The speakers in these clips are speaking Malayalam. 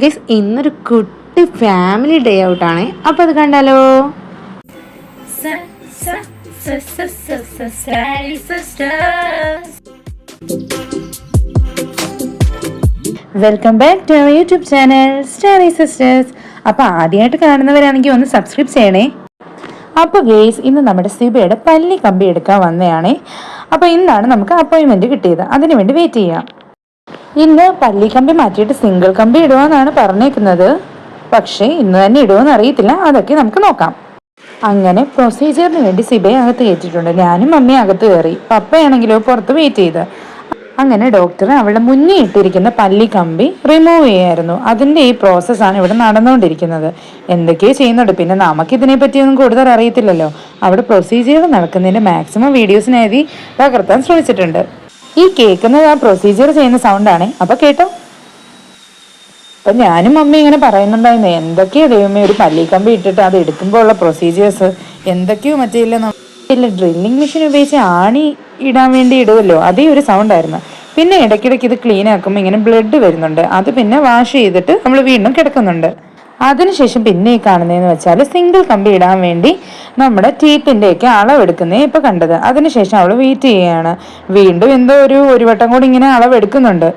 ഗയ്സ്, ഇന്നൊരു കുട്ടി ഫാമിലി ഡേ ഔട്ടാണ്. അപ്പോൾ അത് കണ്ടാലോ? Welcome back to our YouTube channel starry sisters. അപ്പോൾ ആദ്യമായിട്ട് കാണുന്നവരാണെങ്കിൽ ഒന്ന് സബ്സ്ക്രൈബ് ചെയ്യണേ. അപ്പോൾ ഗേസ്, ഇന്ന് നമ്മുടെ സിബയുടെ പല്ലി കമ്പി എടുക്കാൻ വന്നതാണേ. അപ്പോൾ ഇന്നാണ് നമുക്ക് അപ്പോയിൻമെൻറ്റ് കിട്ടിയത്. അതിനു വേണ്ടി വെയിറ്റ് ചെയ്യാം. ഇന്ന് പല്ലി കമ്പി മാറ്റിയിട്ട് സിംഗിൾ കമ്പി ഇടുവാന്നാണ് പറഞ്ഞേക്കുന്നത്. പക്ഷേ ഇന്ന് തന്നെ ഇടുമെന്ന് അറിയത്തില്ല. അതൊക്കെ നമുക്ക് നോക്കാം. അങ്ങനെ പ്രൊസീജിയറിന് വേണ്ടി സിബയെ അകത്ത് കയറ്റിയിട്ടുണ്ട്. ഞാനും മമ്മിയും അകത്ത് കയറി. പപ്പയാണെങ്കിലോ പുറത്ത് വെയിറ്റ് ചെയ്ത്. അങ്ങനെ ഡോക്ടർ അവളുടെ മുന്നേ ഇട്ടിരിക്കുന്ന പല്ലി കമ്പി റിമൂവ് ചെയ്യായിരുന്നു. അതിൻ്റെ ഈ പ്രോസസ്സാണ് ഇവിടെ നടന്നുകൊണ്ടിരിക്കുന്നത്. എന്തൊക്കെയോ ചെയ്യുന്നുണ്ട്. പിന്നെ നമുക്കിതിനെ പറ്റിയൊന്നും കൂടുതൽ അറിയത്തില്ലല്ലോ. അവിടെ പ്രൊസീജിയർ നടക്കുന്നതിൻ്റെ മാക്സിമം വീഡിയോസിനായി പകർത്താൻ ശ്രമിച്ചിട്ടുണ്ട്. ഈ കേൾക്കുന്നത് ആ പ്രൊസീജിയർ ചെയ്യുന്ന സൗണ്ടാണ്. അപ്പൊ കേട്ടോ. അപ്പൊ ഞാനും മമ്മി ഇങ്ങനെ പറയുന്നുണ്ടായിരുന്നു, എന്തൊക്കെയോ ദൈവമേ, ഒരു പല്ലിക്കമ്പി ഇട്ടിട്ട് അത് എടുക്കുമ്പോൾ ഉള്ള പ്രൊസീജിയേഴ്സ് എന്തൊക്കെയോ മറ്റേ ഡ്രില്ലിംഗ് മെഷീൻ ഉപയോഗിച്ച് ആണി ഇടാൻ വേണ്ടി ഇടുമല്ലോ, അതേ ഒരു സൗണ്ടായിരുന്നു. പിന്നെ ഇടയ്ക്കിടയ്ക്ക് ഇത് ക്ലീൻ ആക്കുമ്പോൾ ഇങ്ങനെ ബ്ലഡ് വരുന്നുണ്ട്. അത് പിന്നെ വാഷ് ചെയ്തിട്ട് നമ്മൾ വീണ്ടും കിടക്കുന്നുണ്ട്. അതിനുശേഷം പിന്നെ ഈ കാണുന്നതെന്ന് വെച്ചാൽ സിംഗിൾ കമ്പി ഇടാൻ വേണ്ടി നമ്മുടെ ടീത്തിൻ്റെയൊക്കെ അളവെടുക്കുന്നേ ഇപ്പൊ കണ്ടത്. അതിനുശേഷം അവൾ വെയിറ്റ് ചെയ്യുകയാണ്. വീണ്ടും എന്തോ ഒരു വട്ടം കൂടി ഇങ്ങനെ അളവെടുക്കുന്നുണ്ട്.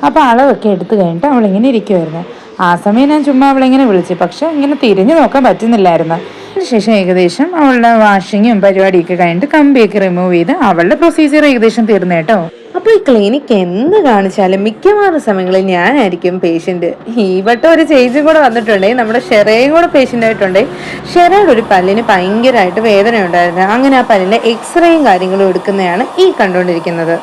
അപ്പൊ അളവൊക്കെ എടുത്തു കഴിഞ്ഞിട്ട് അവളിങ്ങനെ ഇരിക്കുമായിരുന്നു. ആ സമയം ഞാൻ ചുമ്മാ അവളിങ്ങനെ വിളിച്ചു. പക്ഷെ ഇങ്ങനെ തിരിഞ്ഞു നോക്കാൻ പറ്റുന്നില്ലായിരുന്നു. അതിനുശേഷം ഏകദേശം അവളുടെ വാഷിങ്ങും പരിപാടിയൊക്കെ കഴിഞ്ഞിട്ട് കമ്പിയൊക്കെ റിമൂവ് ചെയ്ത് അവളുടെ പ്രൊസീജിയർ ഏകദേശം തീർന്നു കേട്ടോ. അപ്പോൾ ഈ ക്ലിനിക്ക് എന്ത് കാണിച്ചാലും മിക്കവാറും സമയങ്ങളിൽ ഞാനായിരിക്കും പേഷ്യന്റ്. ഈ വട്ടം ഒരു ചേഞ്ചും കൂടെ വന്നിട്ടുണ്ടേ. നമ്മുടെ ഷെറയും കൂടെ പേഷ്യന്റ് ആയിട്ടുണ്ടേ. ഷെറയുടെ ഒരു പല്ലിന് ഭയങ്കരമായിട്ട് വേദന ഉണ്ടായിരുന്നു. അങ്ങനെ ആ പല്ലിന്റെ എക്സ്റേയും കാര്യങ്ങളും എടുക്കുന്നതാണ് ഈ കണ്ടുകൊണ്ടിരിക്കുന്നത്.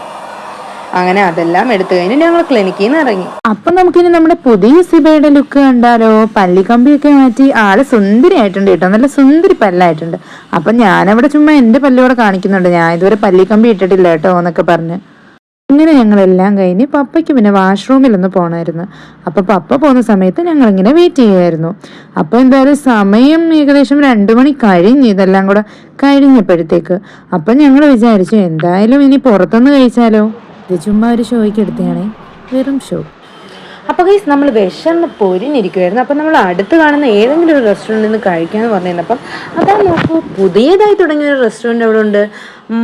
അങ്ങനെ അതെല്ലാം എടുത്തു കഴിഞ്ഞ് ഞങ്ങൾ ക്ലിനിക്കിൽ നിന്ന് ഇറങ്ങി. അപ്പൊ നമുക്കിനി നമ്മുടെ പുതിയ സിബയുടെ ലുക്ക് കണ്ടാലോ? പല്ലിക്കമ്പിയൊക്കെ മാറ്റി ആള് സുന്ദരി ആയിട്ടുണ്ട് കേട്ടോ. നല്ല സുന്ദരി പല്ലായിട്ടുണ്ട്. അപ്പൊ ഞാനവിടെ ചുമ്മാ എന്റെ പല്ലോടെ കാണിക്കുന്നുണ്ട്, ഞാൻ ഇതുവരെ പല്ലിക്കമ്പി ഇട്ടിട്ടില്ല കേട്ടോ എന്നൊക്കെ പറഞ്ഞ്. ഇങ്ങനെ ഞങ്ങളെല്ലാം കഴിഞ്ഞ് പപ്പയ്ക്ക് പിന്നെ വാഷ്റൂമിലൊന്ന് പോകണമായിരുന്നു. അപ്പൊ പപ്പ പോകുന്ന സമയത്ത് ഞങ്ങളിങ്ങനെ വെയിറ്റ് ചെയ്യുമായിരുന്നു. അപ്പൊ എന്തായാലും സമയം ഏകദേശം 2 മണി കഴിഞ്ഞ് ഇതെല്ലാം കൂടെ കഴിഞ്ഞപ്പോഴത്തേക്ക്. അപ്പൊ ഞങ്ങൾ വിചാരിച്ചു എന്തായാലും ഇനി പുറത്തുനിന്ന് കഴിച്ചാലോ. ഇത് ചുമ്മാ ഒരു ഷോയ്ക്ക് എടുത്തതാണേ, വെറും ഷോ. അപ്പോൾ ഗൈസ്, നമ്മൾ വിശന്ന് പൊരിഞ്ഞിരിക്കുമായിരുന്നു. അപ്പം നമ്മൾ അടുത്ത് കാണുന്ന ഏതെങ്കിലും ഒരു റെസ്റ്റോറൻറ്റിൽ നിന്ന് കഴിക്കാമെന്ന് പറഞ്ഞിരുന്നപ്പം അതാ നോക്കൂ, പുതിയതായി തുടങ്ങിയ ഒരു റെസ്റ്റോറൻറ്റ് അവിടെ ഉണ്ട്.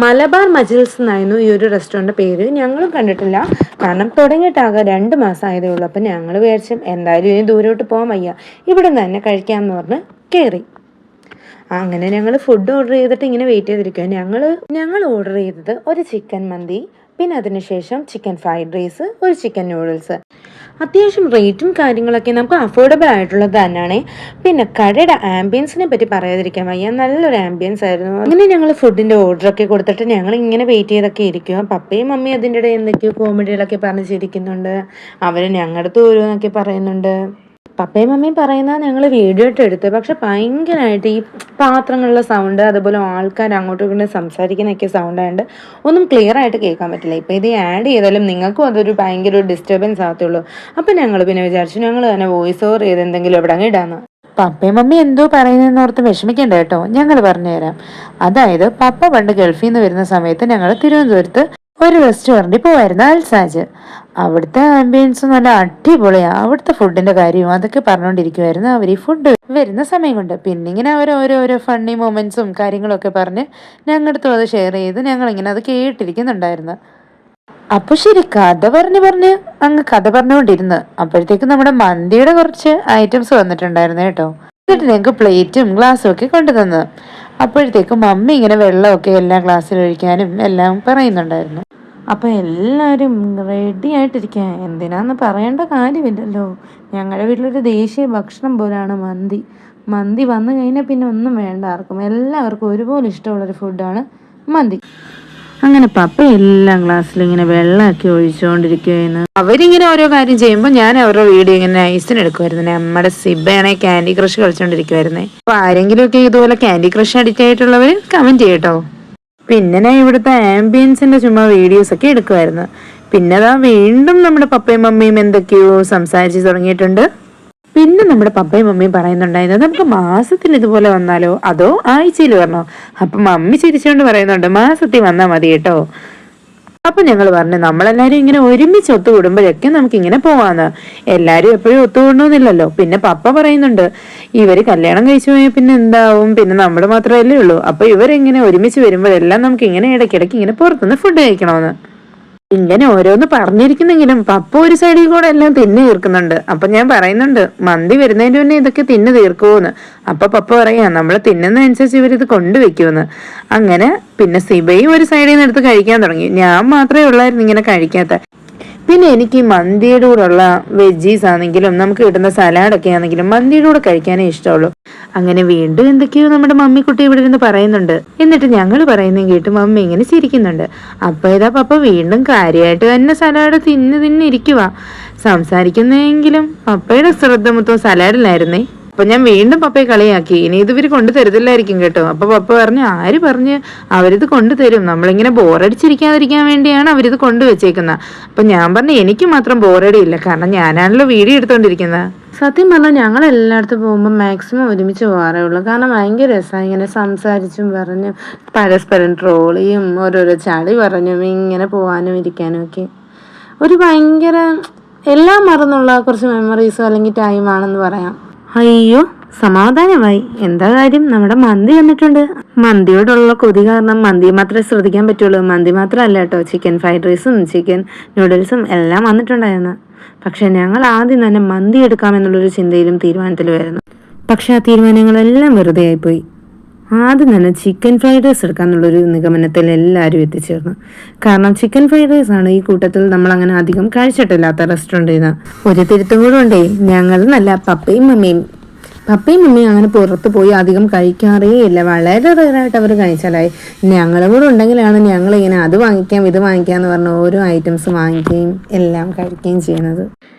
മലബാർ മജിൽസ് എന്നായിരുന്നു ഈ ഒരു റെസ്റ്റോറൻറ്റ് പേര്. ഞങ്ങളും കണ്ടിട്ടില്ല, കാരണം തുടങ്ങിയിട്ടാകെ 2 മാസം ആയതേ ഉള്ളൂ. അപ്പം ഞങ്ങൾ വിചാരിച്ചു എന്തായാലും ഇനി ദൂരോട്ട് പോകാൻ വയ്യ, ഇവിടെ നിന്ന് തന്നെ കഴിക്കാമെന്ന് പറഞ്ഞ് കയറി. അങ്ങനെ ഞങ്ങൾ ഫുഡ് ഓർഡർ ചെയ്തിട്ട് ഇങ്ങനെ വെയിറ്റ് ചെയ്തിരിക്കുക. ഞങ്ങൾ ഓർഡർ ചെയ്തത് ഒരു ചിക്കൻ മന്തി, പിന്നെ അതിനുശേഷം ചിക്കൻ ഫ്രൈഡ് റൈസ്, ഒരു ചിക്കൻ നൂഡിൽസ്. അത്യാവശ്യം റേറ്റും കാര്യങ്ങളൊക്കെ നമുക്ക് അഫോർഡബിൾ ആയിട്ടുള്ളത് തന്നെയാണ്. പിന്നെ കടയുടെ ആംബിയൻസിനെ പറ്റി പറയാതിരിക്കാൻ വയ്യ, നല്ലൊരു ആംബിയൻസ് ആയിരുന്നു. അങ്ങനെ ഞങ്ങൾ ഫുഡിൻ്റെ ഓർഡറൊക്കെ കൊടുത്തിട്ട് ഞങ്ങൾ ഇങ്ങനെ വെയിറ്റ് ചെയ്തൊക്കെ ഇരിക്കുക. പപ്പയും മമ്മിയും അതിൻ്റെ ഇടയിൽ എന്തൊക്കെയോ കോമഡികളൊക്കെ പറഞ്ഞ് ചിരിക്കുന്നുണ്ട്. അവർ ഞങ്ങളുടെ അടുത്ത് ഓരോന്നൊക്കെ പറയുന്നുണ്ട്. പപ്പയും മമ്മിയും പറയുന്നത് ഞങ്ങൾ വീഡിയോ ഇട്ട് എടുത്തു. പക്ഷെ ഭയങ്കരമായിട്ട് ഈ പാത്രങ്ങളിലെ സൗണ്ട്, അതുപോലെ ആൾക്കാർ അങ്ങോട്ടും ഇങ്ങോട്ടും സംസാരിക്കുന്നതൊക്കെ സൗണ്ട് ആയതുകൊണ്ട് ഒന്നും ക്ലിയർ ആയിട്ട് കേൾക്കാൻ പറ്റില്ല. ഇപ്പോൾ ഇത് ആഡ് ചെയ്താലും നിങ്ങൾക്കും അതൊരു ഭയങ്കര ഡിസ്റ്റർബൻസ് ആകത്തുള്ളൂ. അപ്പം ഞങ്ങൾ പിന്നെ വിചാരിച്ചു ഞങ്ങൾ തന്നെ വോയിസ് ഓവർ ചെയ്ത് എന്തെങ്കിലും ഇവിടെ അങ്ങ് ഇടാന്ന്. പപ്പയും മമ്മി എന്തോ പറയുന്നതെന്ന് ഓർത്ത് വിഷമിക്കണ്ട കേട്ടോ, ഞങ്ങൾ പറഞ്ഞുതരാം. അതായത് പപ്പ പണ്ട് ഗൾഫിൽ നിന്ന് വരുന്ന സമയത്ത് ഞങ്ങൾ തിരുവനന്തപുരത്ത് ഒരു റെസ്റ്റോറൻറ്റിൽ പോവായിരുന്നു, അൽസാജ്. അവിടുത്തെ ആംബിയൻസ് നല്ല അടിപൊളിയാണ്. അവിടുത്തെ ഫുഡിന്റെ കാര്യവും അതൊക്കെ പറഞ്ഞുകൊണ്ടിരിക്കുമായിരുന്നു അവർ ഈ ഫുഡ് വരുന്ന സമയം കൊണ്ട്. പിന്നെ ഇങ്ങനെ അവർ ഓരോരോ ഫണ്ണി മൊമെന്റ്സും കാര്യങ്ങളൊക്കെ പറഞ്ഞ് ഞങ്ങളുടെ അത് ഷെയർ ചെയ്ത് ഞങ്ങളിങ്ങനെ അത് കേട്ടിരിക്കുന്നുണ്ടായിരുന്നു. അപ്പൊ ശരി, കഥ പറഞ്ഞ് അങ്ങ് കഥ പറഞ്ഞുകൊണ്ടിരുന്ന് അപ്പോഴത്തേക്ക് നമ്മുടെ മന്തിയുടെ കുറച്ച് ഐറ്റംസ് വന്നിട്ടുണ്ടായിരുന്നു കേട്ടോ. എന്നിട്ട് ഞങ്ങൾക്ക് പ്ലേറ്റും ഗ്ലാസ്സും ഒക്കെ കൊണ്ടുതന്നു. അപ്പോഴത്തേക്കും മമ്മി ഇങ്ങനെ വെള്ളമൊക്കെ എല്ലാ ഗ്ലാസ്സിൽ ഒഴിക്കാനും എല്ലാം പറയുന്നുണ്ടായിരുന്നു. അപ്പോൾ എല്ലാവരും റെഡി ആയിട്ടിരിക്കുക. എന്തിനാന്ന് പറയേണ്ട കാര്യമില്ലല്ലോ, ഞങ്ങളുടെ വീട്ടിലൊരു ദേശീയ ഭക്ഷണം പോലെയാണ് മന്തി. മന്തി വന്നു കഴിഞ്ഞാൽ പിന്നെ ഒന്നും വേണ്ട ആർക്കും, എല്ലാവർക്കും ഒരുപോലെ ഇഷ്ടമുള്ളൊരു ഫുഡാണ് മന്തി. അങ്ങനെ പപ്പ എല്ലാം ഗ്ലാസ്സിൽ ഇങ്ങനെ വെള്ളമൊക്കെ ഒഴിച്ചുകൊണ്ടിരിക്കുകയെന്ന്. അവരിങ്ങനെ ഓരോ കാര്യം ചെയ്യുമ്പോൾ ഞാൻ അവരുടെ വീഡിയോ ഇങ്ങനെ നൈസിന് എടുക്കുമായിരുന്നു. നമ്മുടെ സിബയാണെങ്കിൽ ക്യാൻഡി ക്രഷ് കളിച്ചുകൊണ്ടിരിക്കുവായിരുന്നേ. അപ്പോൾ ആരെങ്കിലും ഒക്കെ ഇതുപോലെ ക്യാൻഡി ക്രഷ് അഡിക്റ്റ് ആയിട്ടുള്ളവർ കമന്റ് ചെയ്യട്ടോ. പിന്നെ ഞാൻ ഇവിടുത്തെ ആംബിയൻസിന്റെ ചുമ്മാ വീഡിയോസ് ഒക്കെ എടുക്കുമായിരുന്നു. പിന്നെ അതാ വീണ്ടും നമ്മുടെ പപ്പയും മമ്മിയും എന്തൊക്കെയോ സംസാരിച്ച് തുടങ്ങിയിട്ടുണ്ട്. പിന്നെ നമ്മുടെ പപ്പയും മമ്മിയും പറയുന്നുണ്ടായിരുന്നു, നമുക്ക് മാസത്തിൽ ഇതുപോലെ വന്നാലോ അതോ ആഴ്ചയിൽ വരണോ? അപ്പൊ മമ്മി ചിരിച്ചുകൊണ്ട് പറയുന്നുണ്ട്, മാസത്തിൽ വന്നാൽ മതി കേട്ടോ. അപ്പൊ ഞങ്ങൾ പറഞ്ഞു നമ്മളെല്ലാരും ഇങ്ങനെ ഒരുമിച്ച് ഒത്തുകൂടുമ്പോഴൊക്കെ നമുക്ക് ഇങ്ങനെ പോവാന്ന്. എല്ലാരും എപ്പോഴും ഒത്തുകൂടണമെന്നില്ലല്ലോ. പിന്നെ പപ്പ പറയുന്നുണ്ട് ഇവര് കല്യാണം കഴിച്ചു പോയാൽ പിന്നെ എന്താവും, പിന്നെ നമ്മൾ മാത്രമല്ലേ ഉള്ളൂ, അപ്പൊ ഇവരിങ്ങനെ ഒരുമിച്ച് വരുമ്പോഴെല്ലാം നമുക്ക് ഇങ്ങനെ ഇടയ്ക്കിടയ്ക്ക് ഇങ്ങനെ പുറത്തുനിന്ന് ഫുഡ് കഴിക്കണമെന്ന്. ഇങ്ങനെ ഓരോന്ന് പറഞ്ഞിരിക്കുന്നെങ്കിലും പപ്പ ഒരു സൈഡിൽ കൂടെ എല്ലാം തിന്നു തീർക്കുന്നുണ്ട്. അപ്പൊ ഞാൻ പറയുന്നുണ്ട് മന്തി വരുന്നതിന് മുന്നേ ഇതൊക്കെ തിന്നു തീർക്കുമെന്ന്. അപ്പൊ പപ്പ പറയാ നമ്മൾ തിന്നുന്നതനുസരിച്ച് ഇവരിത് കൊണ്ടുവെക്കുമെന്ന്. അങ്ങനെ പിന്നെ സിബയും ഒരു സൈഡിൽ നിന്ന് എടുത്ത് കഴിക്കാൻ തുടങ്ങി. ഞാൻ മാത്രമേ ഉള്ളായിരുന്നു ഇങ്ങനെ കഴിക്കാത്ത. പിന്നെ എനിക്ക് മന്തിയുടെ കൂടെ ഉള്ള വെജീസ് ആണെങ്കിലും നമുക്ക് കിട്ടുന്ന സലാഡൊക്കെ ആണെങ്കിലും മന്തിയുടെ കൂടെ കഴിക്കാനേ ഇഷ്ടമുള്ളൂ. അങ്ങനെ വീണ്ടും എന്തൊക്കെയോ നമ്മുടെ മമ്മിക്കുട്ടി ഇവിടെ ഇരുന്ന് പറയുന്നുണ്ട്. എന്നിട്ട് ഞങ്ങൾ പറയുന്നതും കേട്ട് മമ്മി ഇങ്ങനെ ചിരിക്കുന്നുണ്ട്. അപ്പൊ ഇതാ പപ്പ വീണ്ടും കാര്യമായിട്ട് തന്നെ സലാഡ് തിന്നിരിക്കുക. സംസാരിക്കുന്നെങ്കിലും പപ്പയുടെ ശ്രദ്ധ മൊത്തം സലാഡിലായിരുന്നേ. അപ്പൊ ഞാൻ വീണ്ടും പപ്പയെ കളിയാക്കി, ഇനി ഇത് ഇവര് കൊണ്ടു തരുന്നില്ലായിരിക്കും കേട്ടോ. അപ്പൊ പപ്പ പറഞ്ഞു ആര് പറഞ്ഞ് അവരിത് കൊണ്ടുതരും, നമ്മളിങ്ങനെ ബോറടിച്ചിരിക്കാതിരിക്കാൻ വേണ്ടിയാണ് അവരിത് കൊണ്ടുവച്ചേക്കുന്നത്. അപ്പൊ ഞാൻ പറഞ്ഞു എനിക്ക് മാത്രം ബോറടിയില്ല, കാരണം ഞാനാണല്ലോ വീഡിയോ എടുത്തോണ്ടിരിക്കുന്നത്. സത്യം പറഞ്ഞാൽ ഞങ്ങൾ എല്ലായിടത്തും പോകുമ്പോൾ മാക്സിമം ഒരുമിച്ച് പോകാറേ ഉള്ളൂ. കാരണം ഭയങ്കര രസമാണ് ഇങ്ങനെ സംസാരിച്ചും പറഞ്ഞും പരസ്പരം ട്രോളിയും ഓരോരോ ചളി പറഞ്ഞും ഇങ്ങനെ പോകാനും ഇരിക്കാനും ഒക്കെ ഒരു ഭയങ്കര എല്ലാം മറന്നുള്ള കുറച്ച് മെമ്മറീസോ അല്ലെങ്കിൽ ടൈമാണെന്ന് പറയാം. അയ്യോ സമാധാനമായി. എന്താ കാര്യം, നമ്മുടെ മന്തി വന്നിട്ടുണ്ട്. മന്തിയോടുള്ള കൊതി കാരണം മന്തി മാത്രമേ ശ്രദ്ധിക്കാൻ പറ്റുള്ളൂ. മന്തി മാത്രമല്ല കേട്ടോ, ചിക്കൻ ഫ്രൈഡ് റൈസും ചിക്കൻ നൂഡിൽസും എല്ലാം വന്നിട്ടുണ്ടായിരുന്നു. പക്ഷെ ഞങ്ങൾ ആദ്യം തന്നെ മന്തി എടുക്കാമെന്നുള്ളൊരു ചിന്തയിലും തീരുമാനത്തിലുമായിരുന്നു. പക്ഷെ ആ തീരുമാനങ്ങളെല്ലാം വെറുതെ ആയിപ്പോയി. ആദ്യം തന്നെ ചിക്കൻ ഫ്രൈഡ് റൈസ് എടുക്കാന്നുള്ളൊരു നിഗമനത്തിൽ എല്ലാവരും എത്തിച്ചേർന്നു. കാരണം ചിക്കൻ ഫ്രൈഡ് റൈസ് ആണ് ഈ കൂട്ടത്തിൽ നമ്മൾ അങ്ങനെ അധികം കഴിച്ചിട്ടില്ലാത്ത റെസ്റ്റോറൻറ്റിൽ നിന്ന്. ഒരു തിരുത്തും കൂടെ ഉണ്ടേ, ഞങ്ങൾ നല്ല പപ്പയും മമ്മിയും അങ്ങനെ പുറത്ത് പോയി അധികം കഴിക്കാറേ ഇല്ല. വളരെ റെയറായിട്ട് അവർ കഴിച്ചാലായി. ഞങ്ങളും കൂടെ ഉണ്ടെങ്കിലാണ് ഞങ്ങളിങ്ങനെ അത് വാങ്ങിക്കാം ഇത് വാങ്ങിക്കാം എന്ന് പറഞ്ഞ് ഓരോ ഐറ്റംസ് വാങ്ങിക്കുകയും എല്ലാം കഴിക്കുകയും ചെയ്യുന്നത്.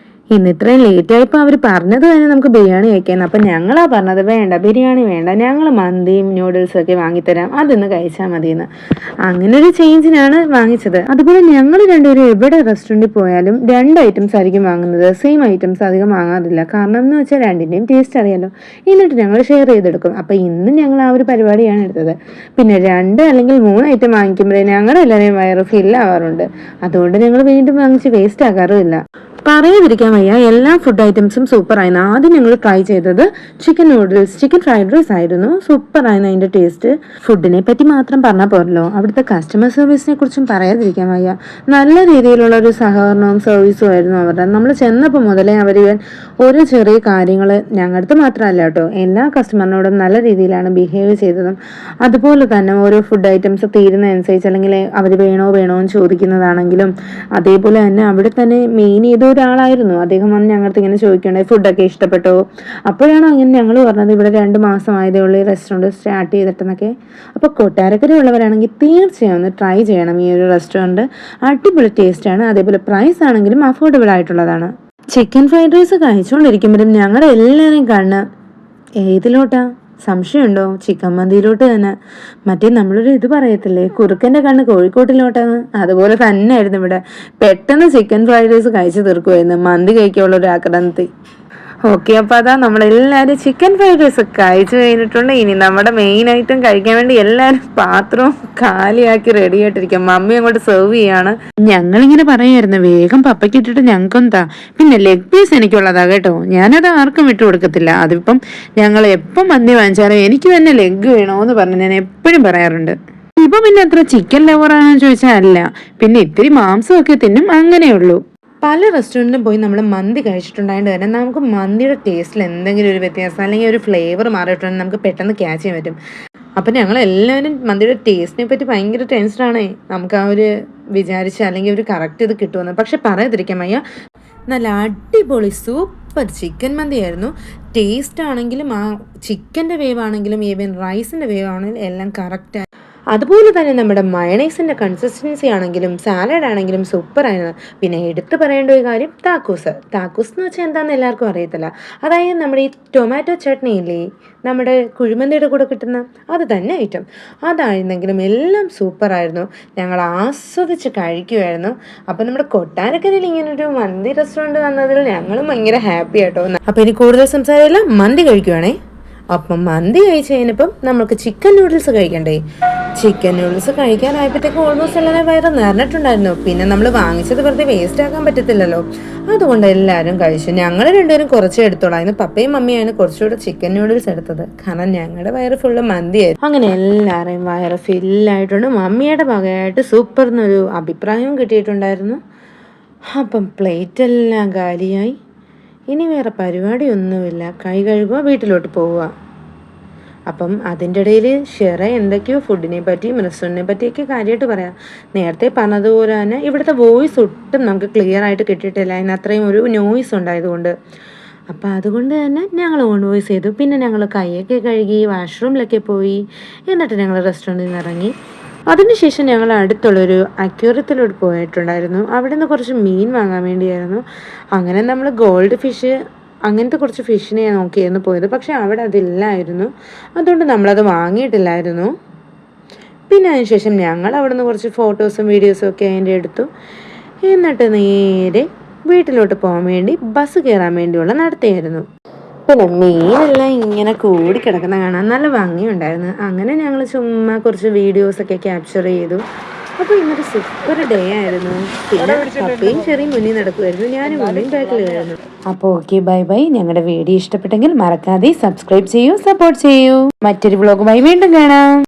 ഇന്ന് ഇത്രയും ലേറ്റ് ആയപ്പോൾ അവർ പറഞ്ഞത് തന്നെ നമുക്ക് ബിരിയാണി കഴിക്കാൻ. അപ്പം ഞങ്ങളാ പറഞ്ഞത് വേണ്ട ബിരിയാണി വേണ്ട, ഞങ്ങൾ മന്തിയും നൂഡിൽസും ഒക്കെ വാങ്ങിത്തരാം, അതൊന്ന് കഴിച്ചാൽ മതിയെന്ന്. അങ്ങനെ ഒരു ചേഞ്ചിനാണ് വാങ്ങിച്ചത്. അതുപോലെ ഞങ്ങൾ രണ്ടുപേരും എവിടെ റെസ്റ്റോറൻറ്റിൽ പോയാലും 2 ഐറ്റംസ് ആയിരിക്കും വാങ്ങുന്നത്. സെയിം ഐറ്റംസ് അധികം വാങ്ങാറില്ല. കാരണം എന്ന് വെച്ചാൽ രണ്ടിൻ്റെയും ടേസ്റ്റ് അറിയാലോ. എന്നിട്ട് ഞങ്ങൾ ഷെയർ ചെയ്തെടുക്കും. അപ്പം ഇന്ന് ഞങ്ങൾ ആ ഒരു പരിപാടിയാണ് എടുത്തത്. പിന്നെ 2 അല്ലെങ്കിൽ 3 ഐറ്റം വാങ്ങിക്കുമ്പോഴേ ഞങ്ങളുടെ എല്ലാവരെയും വയറ് ഫില്ലാവാറുണ്ട്. അതുകൊണ്ട് ഞങ്ങൾ വീണ്ടും വാങ്ങിച്ച് വേസ്റ്റ് ആക്കാറുമില്ല. പറയാതിരിക്കാൻ വയ്യ, എല്ലാ ഫുഡ് ഐറ്റംസും സൂപ്പറായിരുന്നു. ആദ്യം ഞങ്ങൾ ട്രൈ ചെയ്തത് chicken noodles, chicken fried rice ആയിരുന്നു. സൂപ്പറായിരുന്നു അതിൻ്റെ ടേസ്റ്റ്. ഫുഡിനെ പറ്റി മാത്രം പറഞ്ഞാൽ പോരല്ലോ, അവിടുത്തെ കസ്റ്റമർ സർവീസിനെ കുറിച്ചും പറയാതിരിക്കാൻ വയ്യ. നല്ല രീതിയിലുള്ള ഒരു സഹകരണവും സർവീസും ആയിരുന്നു അവരുടെ. നമ്മൾ ചെന്നപ്പോൾ മുതലേ അവർ ഓരോ ചെറിയ കാര്യങ്ങൾ ഞങ്ങളുടെ മാത്രമല്ല കേട്ടോ, എല്ലാ കസ്റ്റമറിനോടും നല്ല രീതിയിലാണ് ബിഹേവ് ചെയ്തതും. അതുപോലെ തന്നെ ഓരോ ഫുഡ് ഐറ്റംസ് തീരുന്നതനുസരിച്ച് അല്ലെങ്കിൽ അവർ വേണോ എന്ന് ചോദിക്കുന്നതാണെങ്കിലും അതേപോലെ തന്നെ അവിടെ തന്നെ മെയിൻ ചെയ്ത ഒരാളായിരുന്നു അദ്ദേഹം. വന്ന് ഞങ്ങൾക്ക് ഇങ്ങനെ ചോദിക്കണ്ടായി ഫുഡൊക്കെ ഇഷ്ടപ്പെട്ടോ. അപ്പോഴാണ് അങ്ങനെ ഞങ്ങൾ പറഞ്ഞത് ഇവിടെ 2 മാസം ആയതേ ഉള്ളൂ ഈ റെസ്റ്റോറൻറ്റ് സ്റ്റാർട്ട് ചെയ്തിട്ടെന്നൊക്കെ. അപ്പോൾ കൊട്ടാരക്കരയുള്ളവരാണെങ്കിൽ തീർച്ചയായും ഒന്ന് ട്രൈ ചെയ്യണം ഈ ഒരു റെസ്റ്റോറൻറ്റ്. അടിപൊളി ടേസ്റ്റാണ്, അതേപോലെ പ്രൈസ് ആണെങ്കിലും അഫോർഡബിൾ ആയിട്ടുള്ളതാണ്. ചിക്കൻ ഫ്രൈഡ് റൈസ് കഴിച്ചുകൊണ്ടിരിക്കുമ്പോഴും ഞങ്ങളുടെ എല്ലാവരെയും കണ്ണ് ഏതിലോട്ടാ സംശയമുണ്ടോ? ചിക്കൻ മന്തിയിലോട്ട് തന്നെ. മറ്റേ നമ്മളൊരു ഇത് പറയത്തില്ലേ, കുറുക്കൻ്റെ കണ്ണ് കോഴിക്കോട്ടിലോട്ടാണ്, അതുപോലെ തന്നെ ആയിരുന്നു ഇവിടെ. പെട്ടെന്ന് ചിക്കൻ ഫ്രൈഡ് റൈസ് കഴിച്ചു തീർക്കുമായിരുന്നു മന്തി കഴിക്കാനുള്ള ഒരു ആക്രാന്തത്തിൽ. ഓക്കെ, അപ്പോൾ അതാ നമ്മളെല്ലാവരും ചിക്കൻ ഫ്രൈഡ് റൈസ് കഴിച്ചു കഴിഞ്ഞിട്ടുണ്ട്. ഇനി നമ്മുടെ മെയിൻ ഐറ്റം കഴിക്കാൻ വേണ്ടി എല്ലാവരും പാത്രവും കാലിയാക്കി റെഡി ആയിട്ടിരിക്കാം. മമ്മി അങ്ങോട്ട് സെർവ് ചെയ്യാണ്. ഞങ്ങളിങ്ങനെ പറയായിരുന്നു വേഗം പപ്പയ്ക്ക് ഇട്ടിട്ട് ഞങ്ങൾക്കൊന്താ. പിന്നെ ലെഗ് പീസ് എനിക്കുള്ളതാ കേട്ടോ, ഞാനത് ആർക്കും വിട്ടു കൊടുക്കത്തില്ല. അതിപ്പം ഞങ്ങൾ എപ്പം മന്തി വാങ്ങിച്ചാലും എനിക്ക് തന്നെ ലെഗ് വേണോന്ന് പറഞ്ഞ് ഞാൻ എപ്പോഴും പറയാറുണ്ട്. ഇപ്പൊ പിന്നെ അത്ര ചിക്കൻ ലവറാണെന്ന് ചോദിച്ചാൽ അല്ല, പിന്നെ ഇത്തിരി മാംസമൊക്കെ തിന്നും, അങ്ങനെയുള്ളൂ. പല റെസ്റ്റോറൻറ്റിലും പോയി നമ്മൾ മന്തി കഴിച്ചിട്ടുണ്ടായതുകൊണ്ട് തന്നെ നമുക്ക് മന്തിയുടെ ടേസ്റ്റിൽ എന്തെങ്കിലും ഒരു വ്യത്യാസം അല്ലെങ്കിൽ ഒരു ഫ്ലേവർ മാറിയിട്ടുണ്ടെങ്കിൽ നമുക്ക് പെട്ടെന്ന് ക്യാച്ച് ചെയ്യാൻ പറ്റും. അപ്പം ഞങ്ങൾ എല്ലാവരും മന്തിയുടെ ടേസ്റ്റിനെ പറ്റി ഭയങ്കര ടെൻഷനാണ്. നമുക്ക് ആ ഒരു വിചാരിച്ച് അല്ലെങ്കിൽ ഒരു കറക്റ്റ് ഇത് കിട്ടുമെന്ന്. പക്ഷെ പറയാതിരിക്കാൻ വയ്യ, നല്ല അടിപൊളി സൂപ്പർ ചിക്കൻ മന്തിയായിരുന്നു. ടേസ്റ്റ് ആണെങ്കിലും ആ ചിക്കൻ്റെ വേവ് ആണെങ്കിലും ഈവൻ റൈസിൻ്റെ വേവ് ആണെങ്കിലും എല്ലാം കറക്റ്റായി. അതുപോലെ തന്നെ നമ്മുടെ മയണൈസിൻ്റെ കൺസിസ്റ്റൻസി ആണെങ്കിലും സാലഡ് ആണെങ്കിലും സൂപ്പറായിരുന്നു. പിന്നെ എടുത്തു പറയേണ്ട ഒരു കാര്യം താക്കൂസ് എന്ന് വെച്ചാൽ എന്താണെന്ന് എല്ലാവർക്കും അറിയത്തില്ല. അതായത് നമ്മുടെ ഈ ടൊമാറ്റോ ചട്നി ഇല്ലേ, നമ്മുടെ കുഴിമന്തിയുടെ കൂടെ കിട്ടുന്ന അത് തന്നെ ഐറ്റം അതായിരുന്നെങ്കിലും എല്ലാം സൂപ്പറായിരുന്നു. ഞങ്ങൾ ആസ്വദിച്ച് കഴിക്കുമായിരുന്നു. അപ്പം നമ്മുടെ കൊട്ടാരക്കരയിൽ ഇങ്ങനൊരു മന്തി റെസ്റ്റോറൻറ്റ് വന്നതിൽ ഞങ്ങളും ഭയങ്കര ഹാപ്പി ആട്ടോ. അപ്പോൾ ഇനി കൂടുതൽ സംസാരമില്ല, മന്തി കഴിക്കുവാണേ. അപ്പം മന്തി കഴിച്ച് കഴിഞ്ഞപ്പം നമുക്ക് ചിക്കൻ നൂഡിൽസ് കഴിക്കണ്ടേ. ചിക്കൻ നൂഡിൽസ് കഴിക്കാനായപ്പോഴത്തേക്ക് ഓൾമോസ്റ്റ് എല്ലാവരും വയറ് നിറഞ്ഞിട്ടുണ്ടായിരുന്നു. പിന്നെ നമ്മൾ വാങ്ങിച്ചത് വെറുതെ വേസ്റ്റ് ആക്കാൻ പറ്റത്തില്ലല്ലോ, അതുകൊണ്ട് എല്ലാവരും കഴിച്ചു. ഞങ്ങൾ രണ്ടുപേരും കുറച്ചേ എടുത്തോളാം. അതിന് പപ്പയും മമ്മിയാണ് കുറച്ചുകൂടെ ചിക്കൻ നൂഡിൽസ് എടുത്തത്, കാരണം ഞങ്ങളുടെ വയറ് ഫുള്ള് മന്തിയായിരുന്നു. അങ്ങനെ എല്ലാവരെയും വയറ് ഫില്ലായിട്ടുണ്ട്. മമ്മിയുടെ ഭാഗമായിട്ട് സൂപ്പർ എന്നൊരു അഭിപ്രായവും കിട്ടിയിട്ടുണ്ടായിരുന്നു. അപ്പം പ്ലേറ്റ് എല്ലാം കാലിയായി. ഇനി വേറെ പരിപാടിയൊന്നുമില്ല, കൈ കഴുകുക, വീട്ടിലോട്ട് പോവുക. അപ്പം അതിൻ്റെ ഇടയിൽ ഷെറ എന്തൊക്കെയോ ഫുഡിനെ പറ്റിയും റെസ്റ്റോറൻറ്റിനെ പറ്റിയൊക്കെ കാര്യമായിട്ട് പറയാം. നേരത്തെ പറഞ്ഞതുപോലെ തന്നെ ഇവിടുത്തെ വോയിസ് ഒട്ടും നമുക്ക് ക്ലിയർ ആയിട്ട് കിട്ടിയിട്ടില്ല, അതിന് അത്രയും ഒരു നോയ്സ് ഉണ്ടായതുകൊണ്ട്. അപ്പോൾ അതുകൊണ്ട് തന്നെ ഞങ്ങൾ ഓൺ വോയിസ് ചെയ്തു. പിന്നെ ഞങ്ങൾ കൈയൊക്കെ കഴുകി വാഷ്റൂമിലൊക്കെ പോയി. എന്നിട്ട് ഞങ്ങൾ റെസ്റ്റോറൻറ്റിൽ നിന്ന് ഇറങ്ങി. അതിനുശേഷം ഞങ്ങൾ അടുത്തുള്ളൊരു അക്വേറിയത്തിലോട്ട് പോയിട്ടുണ്ടായിരുന്നു. അവിടെ നിന്ന് കുറച്ച് മീൻ വാങ്ങാൻ വേണ്ടിയായിരുന്നു. അങ്ങനെ നമ്മൾ ഗോൾഡ് ഫിഷ് അങ്ങനത്തെ കുറച്ച് ഫിഷിനെ നോക്കിയായിരുന്നു പോയത്, പക്ഷെ അവിടെ അതില്ലായിരുന്നു. അതുകൊണ്ട് നമ്മളത് വാങ്ങിയിട്ടില്ലായിരുന്നു. പിന്നെ അതിനുശേഷം ഞങ്ങൾ അവിടെ നിന്ന് കുറച്ച് ഫോട്ടോസും വീഡിയോസും ഒക്കെ അതിൻ്റെ എടുത്തു. എന്നിട്ട് നേരെ വീട്ടിലോട്ട് പോകാൻ വേണ്ടി ബസ് കയറാൻ വേണ്ടിയുള്ള നടത്തിയായിരുന്നു. പിന്നെ മീനെല്ലാം ഇങ്ങനെ കൂടി കിടക്കുന്ന കാണാൻ നല്ല ഭംഗിയുണ്ടായിരുന്നു. അങ്ങനെ ഞങ്ങൾ ചുമ്മാ കുറച്ച് വീഡിയോസൊക്കെ ക്യാപ്ചർ ചെയ്തു. അപ്പോൾ ഇന്നൊരു സൂപ്പർ ഡേ ആയിരുന്നു. പിന്നെ പപ്പയും ചെറിയ മുന്നിൽ നടക്കുമായിരുന്നു, ഞാനും മുന്നിൽ ബാക്കിലായിരുന്നു. അപ്പോൾ ഓക്കെ, ബൈ ബൈ. ഞങ്ങളുടെ വീഡിയോ ഇഷ്ടപ്പെട്ടെങ്കിൽ മറക്കാതെ സബ്സ്ക്രൈബ് ചെയ്യൂ, സപ്പോർട്ട് ചെയ്യൂ. മറ്റൊരു വ്ളോഗുമായി വീണ്ടും കാണാം.